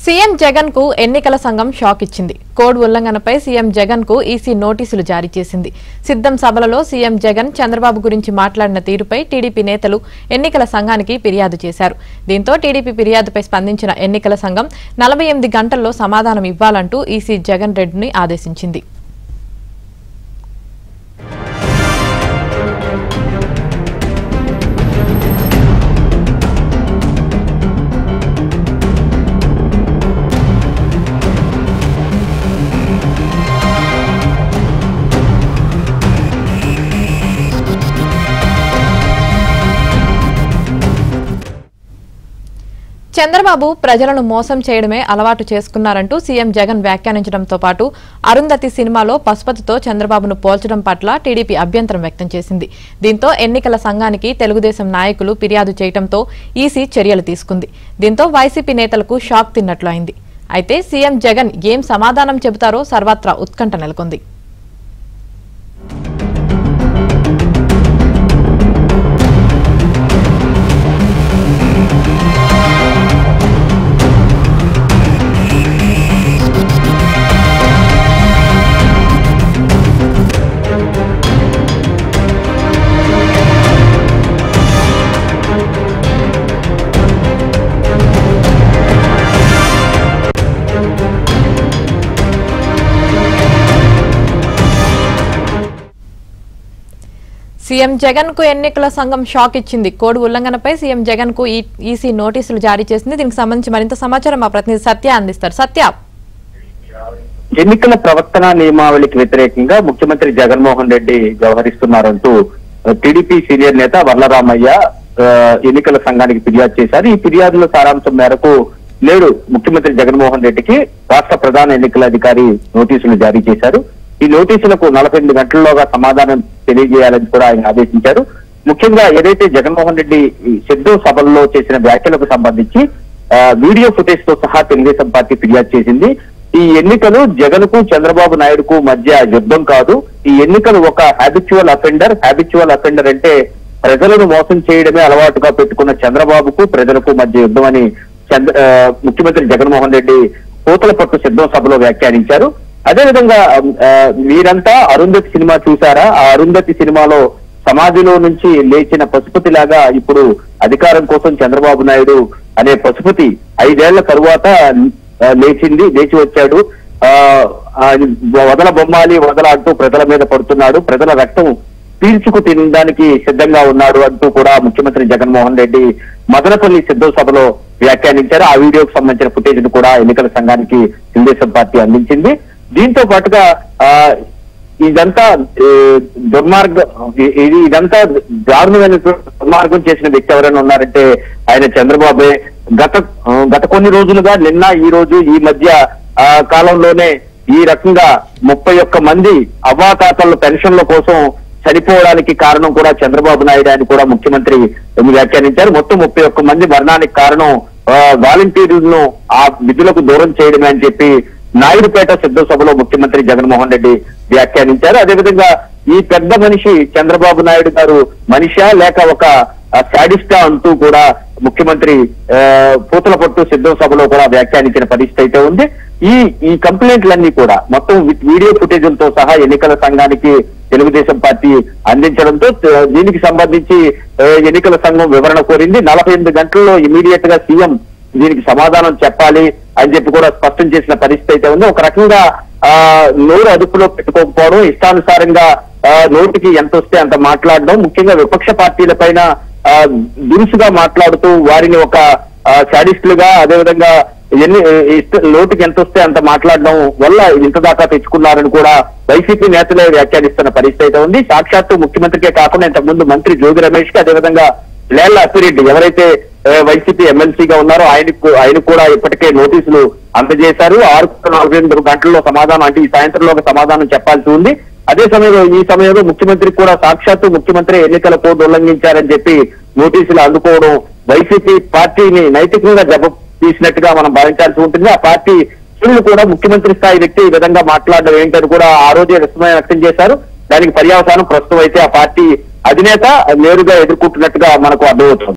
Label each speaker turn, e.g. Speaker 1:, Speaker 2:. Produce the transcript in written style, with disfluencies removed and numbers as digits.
Speaker 1: CM Jagan కు ఎన్నికల సంఘం షాక్ ఇచ్చింది. కోడ్ ఉల్లంఘనపై సీఎం జగన్ కు ఈసీ నోటీసులు జారీ చేసింది. సిద్ధం సభలలో సీఎం జగన్ చంద్రబాబు గురించి మాట్లాడిన తీరుపై టీడీపీ నేతలు ఎన్నికల సంఘానికి ఫిర్యాదు చేశారు. దీంతో టీడీపీ ఫిర్యాదుపై స్పందించిన ఎన్నికల సంఘం 48 గంటల్లో సమాధానం ఇవ్వాలంటూ ఈసీ జగన్ రెడ్డిని ఆదేశించింది. చంద్రబాబు ప్రజలను మోసం చేయడమే అలవాటు చేసుకున్నారంటూ సీఎం జగన్ వ్యాఖ్యానించడంతో పాటు అరుంధతి సినిమాలో పశుపతితో చంద్రబాబును పోల్చడం పట్ల టీడీపీ అభ్యంతరం వ్యక్తం చేసింది. దీంతో ఎన్నికల సంఘానికి తెలుగుదేశం నాయకులు ఫిర్యాదు చేయడంతో ఈసీ చర్యలు తీసుకుంది. దీంతో వైసీపీ నేతలకు షాక్ తిన్నట్లు అయింది. అయితే సీఎం జగన్ ఏం సమాధానం చెబుతారో సర్వత్రా ఉత్కంఠ నెలకొంది. సీఎం జగన్ కు ఎన్నికల సంఘం షాక్ ఇచ్చింది. కోడ్ ఉల్లంఘనపై సీఎం జగన్ కు ఈసీ నోటీసులు జారీ చేసింది. దీనికి సంబంధించి మరింత సమాచారం మా ప్రతినిధి సత్య అందిస్తారు. సత్య,
Speaker 2: ఎన్నికల ప్రవర్తన నియమావళికి వ్యతిరేకంగా ముఖ్యమంత్రి జగన్మోహన్ రెడ్డి వ్యవహరిస్తున్నారంటూ టీడీపీ సీనియర్ నేత వర్లరామయ్య ఎన్నికల సంఘానికి ఫిర్యాదు చేశారు. ఈ ఫిర్యాదుల సారాంశం మేరకు నేడు ముఖ్యమంత్రి జగన్మోహన్ రెడ్డికి రాష్ట్ర ప్రధాన ఎన్నికల అధికారి నోటీసులు జారీ చేశారు. ఈ నోటీసులకు 48 గంటల్లోగా సమాధానం తెలియజేయాలని కూడా ఆయన ఆదేశించారు. ముఖ్యంగా ఏదైతే జగన్మోహన్ రెడ్డి సిద్ధం సభల్లో చేసిన వ్యాఖ్యలకు సంబంధించి వీడియో ఫుటేజ్ తో సహా తెలుగుదేశం పార్టీ ఫిర్యాదు చేసింది. ఈ ఎన్నికలు జగన్ కు చంద్రబాబు నాయుడుకు మధ్య యుద్ధం కాదు. ఈ ఎన్నికలు ఒక హ్యాబిచువల్ అఫెండర్ అంటే ప్రజలను మోసం చేయడమే అలవాటుగా పెట్టుకున్న చంద్రబాబుకు ప్రజలకు మధ్య యుద్ధం అని ముఖ్యమంత్రి జగన్మోహన్ రెడ్డి పూతలపట్టు సిద్ధం సభలో వ్యాఖ్యానించారు. అదేవిధంగా మీరంతా అరుంధతి సినిమా చూసారా? ఆ అరుంధతి సినిమాలో సమాధిలో నుంచి లేచిన పశుపతి లాగా ఇప్పుడు అధికారం కోసం చంద్రబాబు నాయుడు అనే పశుపతి 5 ఏళ్ల తరువాత లేచి వచ్చాడు. వదల బొమ్మాలి వదలాడుతూ ప్రజల మీద పడుతున్నాడు, ప్రజల రక్తం పీల్చుకు తినడానికి సిద్ధంగా ఉన్నాడు అంటూ కూడా ముఖ్యమంత్రి జగన్మోహన్ రెడ్డి మదనపల్లి సిద్ధం సభలో వ్యాఖ్యానించారు. ఆ వీడియోకు సంబంధించిన ఫుటేజ్ ను కూడా ఎన్నికల సంఘానికి తెలుగుదేశం పార్టీ అందించింది. దీంతో పాటుగా ఇదంతా ఇదంతా దారుణమైన దుర్మార్గం చేసిన వ్యక్తి ఎవరైనా ఉన్నారంటే ఆయన చంద్రబాబే. గత కొన్ని రోజులుగా నిన్న ఈ రోజు ఈ మధ్య కాలంలోనే ఈ రకంగా 31 మంది అవ్వాతాతల పెన్షన్ల కోసం చనిపోవడానికి కారణం కూడా చంద్రబాబు నాయుడు అని కూడా ముఖ్యమంత్రి వ్యాఖ్యానించారు. మొత్తం 31 మంది మరణానికి కారణం వాలంటీర్లను ఆ విధులకు దూరం చేయడమే అని చెప్పి నాయుడుపేట సిద్ధ సభలో ముఖ్యమంత్రి జగన్మోహన్ రెడ్డి వ్యాఖ్యానించారు. అదేవిధంగా ఈ పెద్ద మనిషి చంద్రబాబు నాయుడు గారు మనిషా లేక ఒక శాడిస్టా అంటూ కూడా ముఖ్యమంత్రి పూతలపట్టు సిద్ధం సభలో కూడా వ్యాఖ్యానించిన పరిస్థితి అయితే ఉంది. ఈ కంప్లైంట్లన్నీ కూడా మొత్తం వీడియో ఫుటేజ్లతో సహా ఎన్నికల సంఘానికి తెలుగుదేశం పార్టీ అందించడంతో దీనికి సంబంధించి ఎన్నికల సంఘం వివరణ కోరింది. 48 గంటల్లో ఇమీడియట్ గా సీఎం దీనికి సమాధానం చెప్పాలి అని చెప్పి కూడా స్పష్టం చేసిన పరిస్థితి అయితే ఉంది. ఒక రకంగా నోరు అదుపులో పెట్టుకోకపోవడం, ఇష్టానుసారంగా నోటికి ఎంత వస్తే అంత మాట్లాడడం, ముఖ్యంగా విపక్ష పార్టీల పైన దురుసుగా మాట్లాడుతూ వారిని ఒక శాడిస్టులుగా అదేవిధంగా నోటికి ఎంత వస్తే అంత మాట్లాడడం వల్ల ఇంత దాకా తెచ్చుకున్నారని కూడా వైసీపీ నేతలే వ్యాఖ్యానిస్తున్న పరిస్థితి అయితే ఉంది. సాక్షాత్తు ముఖ్యమంత్రికే కాకుండా ఇంతకుముందు మంత్రి జోగి రమేష్ కి అదేవిధంగా లేళ్ల అప్పిరెడ్డి ఎవరైతే వైసీపీ ఎమ్మెల్సీగా ఉన్నారో ఆయన కూడా ఇప్పటికే నోటీసులు అందజేశారు. 6-48 గంటల్లో సమాధానం అంటే ఈ సాయంత్రంలో సమాధానం చెప్పాల్సి ఉంది. అదే సమయంలో ముఖ్యమంత్రికి కూడా సాక్షాత్తు ముఖ్యమంత్రి ఎన్నికల కోడ్ ఉల్లంఘించారని చెప్పి నోటీసులు అందుకోవడం వైసీపీ పార్టీని నైతికంగా దెబ్బ తీసినట్టుగా మనం భావించాల్సి ఉంటుంది. ఆ పార్టీ శ్రేణులు కూడా ముఖ్యమంత్రి స్థాయి వ్యక్తి ఈ విధంగా మాట్లాడడం ఏంటని కూడా ఆ రోజే విస్మయం వ్యక్తం చేశారు. దానికి పర్యవసానం ప్రస్తుతం అయితే ఆ పార్టీ అధినేత నేరుగా ఎదుర్కొంటున్నట్టుగా మనకు అర్థమవుతుంది.